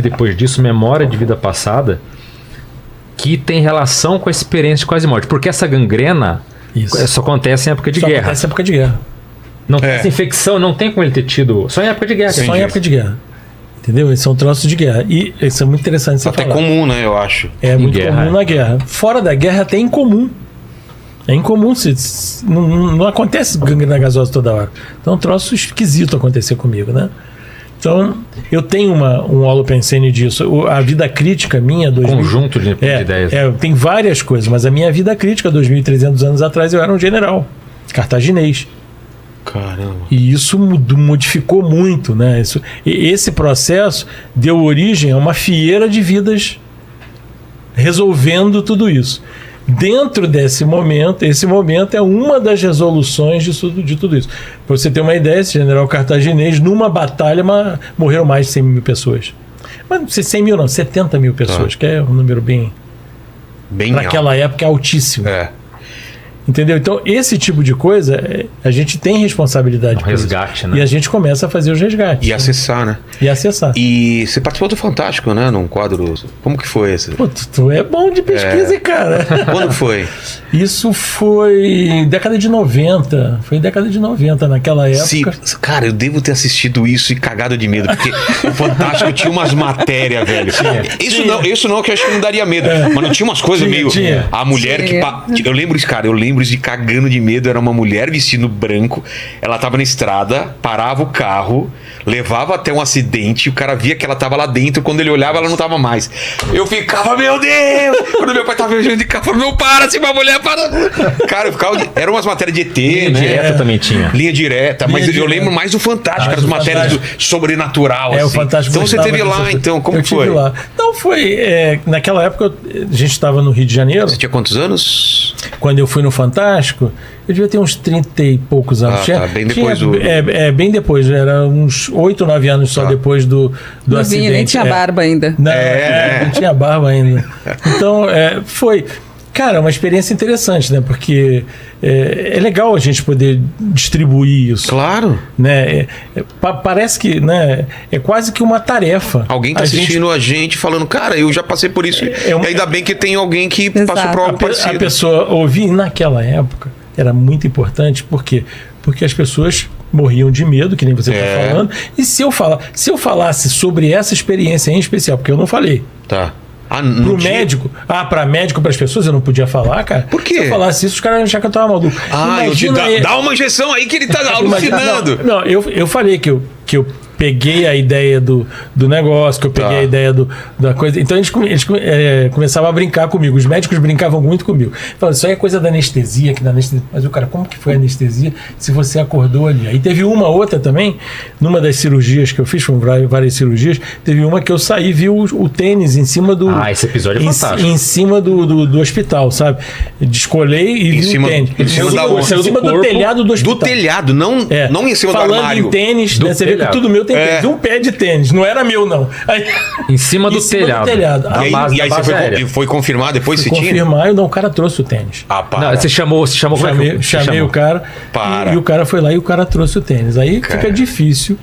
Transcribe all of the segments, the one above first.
depois disso, memória de vida passada, que tem relação com a experiência de quase morte. Porque essa gangrena só acontece em época de guerra. Acontece em época de guerra. Não tem essa infecção, não tem como ele ter tido. Só em época de guerra. Só em época de guerra. Entendeu? Esses são troços de guerra. E isso é muito interessante você falar. Até comum, né? Eu acho. É muito comum na guerra. Fora da guerra, até incomum. É incomum. Não acontece gangrena gasosa toda hora. Então é um troço esquisito acontecer comigo, né? Então, eu tenho um holopensene disso. A vida crítica minha... Conjunto de ideias. Tem várias coisas, mas a minha vida crítica, 2.300 anos atrás, eu era um general cartaginês. Caramba. E isso modificou muito, né? Esse processo deu origem a uma fieira de vidas resolvendo tudo isso. Dentro desse momento, esse momento é uma das resoluções de tudo isso. Para você ter uma ideia, esse general cartaginês, numa batalha, morreram mais de 100 mil pessoas. Mas 100 mil não, 70 mil pessoas, que é um número bem naquela época, altíssimo. Entendeu? Então, esse tipo de coisa, a gente tem responsabilidade. Resgate, né? E a gente começa a fazer os resgates. E acessar, né? E você participou do Fantástico, né? Num quadro... Como que foi esse? Pô, tu é bom de pesquisa, cara. Quando foi? Isso foi década de 90. Foi década de 90, naquela época. Sim, cara, eu devo ter assistido isso e cagado de medo, porque o Fantástico tinha umas matérias, velho. Isso não, que eu acho que não daria medo. Mas não tinha umas coisas meio... A mulher que... Eu lembro isso, cara. Eu lembro de cagando de medo. Era uma mulher vestindo branco. Ela tava na estrada, parava o carro, levava até um acidente, o cara via que ela tava lá dentro, quando ele olhava ela não tava mais. Eu ficava, meu Deus! Quando meu pai tava viajando de carro, eu falava, meu, para, se uma mulher para. Cara, eu ficava... Eram umas matérias de ET, Linha direta também tinha. Linha direta, mas eu lembro mais do Fantástico, as matérias do sobrenatural, assim. O Fantástico. Então você teve lá, então, como foi? Eu tive lá. Não, foi... naquela época, a gente estava no Rio de Janeiro. Você tinha quantos anos? Quando eu fui no Fantástico, eu devia ter uns 30 e poucos anos. Bem depois bem depois. Era uns 8 ou 9 anos só depois do acidente. Nem tinha barba ainda. Não tinha barba ainda. Então, foi... Cara, uma experiência interessante, né? Porque é legal a gente poder distribuir isso. Claro. Né? Parece que, né, é quase que uma tarefa. Alguém tá assistindo a gente falando, cara, eu já passei por isso. E ainda bem que tem alguém que passou por algo parecido. A pessoa ouvir naquela época era muito importante. Por quê? Porque as pessoas morriam de medo, que nem você está falando. E se eu falasse sobre essa experiência em especial, porque eu não falei. Tá. Pro médico, para médico, para as pessoas, eu não podia falar, cara. Por quê? Se eu falasse isso, os caras iam achar que eu tava maluco. Dá uma injeção aí que ele tá alucinando. Não, eu falei que eu peguei a ideia do negócio, que eu peguei a ideia da coisa. Então eles começavam a brincar comigo. Os médicos brincavam muito comigo. Falavam, isso aí é coisa da anestesia, Mas o cara, como que foi a anestesia se você acordou ali? Aí teve uma outra também, numa das cirurgias que eu fiz, foram várias cirurgias, teve uma que eu saí e vi o tênis em cima do... esse episódio é fantástico. Em cima do hospital, sabe? Descolei e vi o tênis. Em cima do telhado do hospital. Do telhado, não em cima do armário. Falando em tênis, né, você vê que tudo meu tem tênis. Um pé de tênis, não era meu, não. Aí, em cima do telhado. E aí você foi confirmar depois se tinha? Confirmar, o cara trouxe o tênis. Para. Não, você chamou Chamei o cara. E o cara foi lá e o cara trouxe o tênis. Aí fica difícil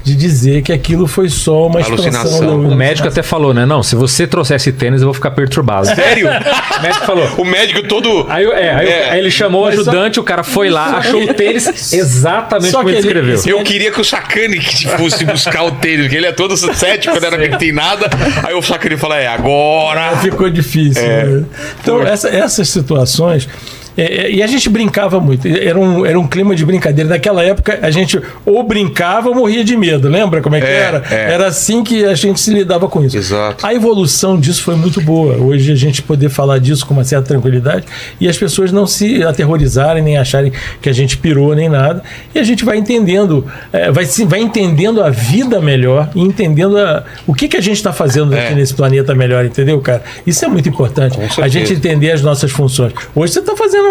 de dizer que aquilo foi só uma alucinação. O médico até falou, né? Não, se você trouxesse tênis, eu vou ficar perturbado. Sério? O médico falou. O médico todo... Aí ele chamou o ajudante, o cara foi lá, achou o tênis exatamente como ele escreveu. Eu queria que o Sacani fosse buscar o tênis, porque ele é todo cético, não era que tem nada. Aí o Sacani fala, agora... Ficou difícil. Né? Então, essas situações... e a gente brincava muito, era um clima de brincadeira. Naquela época a gente ou brincava ou morria de medo, lembra como é que era? Era assim que a gente se lidava com isso. Exato. A evolução disso foi muito boa. Hoje a gente poder falar disso com uma certa tranquilidade e as pessoas não se aterrorizarem, nem acharem que a gente pirou nem nada, e a gente vai entendendo, vai entendendo a vida melhor e entendendo o que a gente está fazendo aqui nesse planeta melhor, entendeu, cara? Isso é muito importante, a gente entender as nossas funções. Hoje você está fazendo,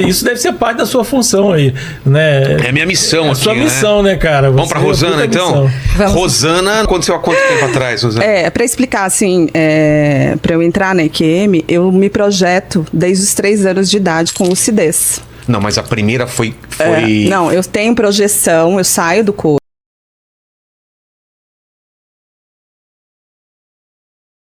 isso deve ser parte da sua função aí, né? É minha missão aqui, sua missão, né, cara? Vamos pra Rosana, então? Rosana, aconteceu há quanto tempo atrás, Rosana? Para explicar, assim, para eu entrar na EQM, eu me projeto desde os 3 anos de idade com lucidez. Não, mas a primeira foi... Não, eu tenho projeção, eu saio do corpo.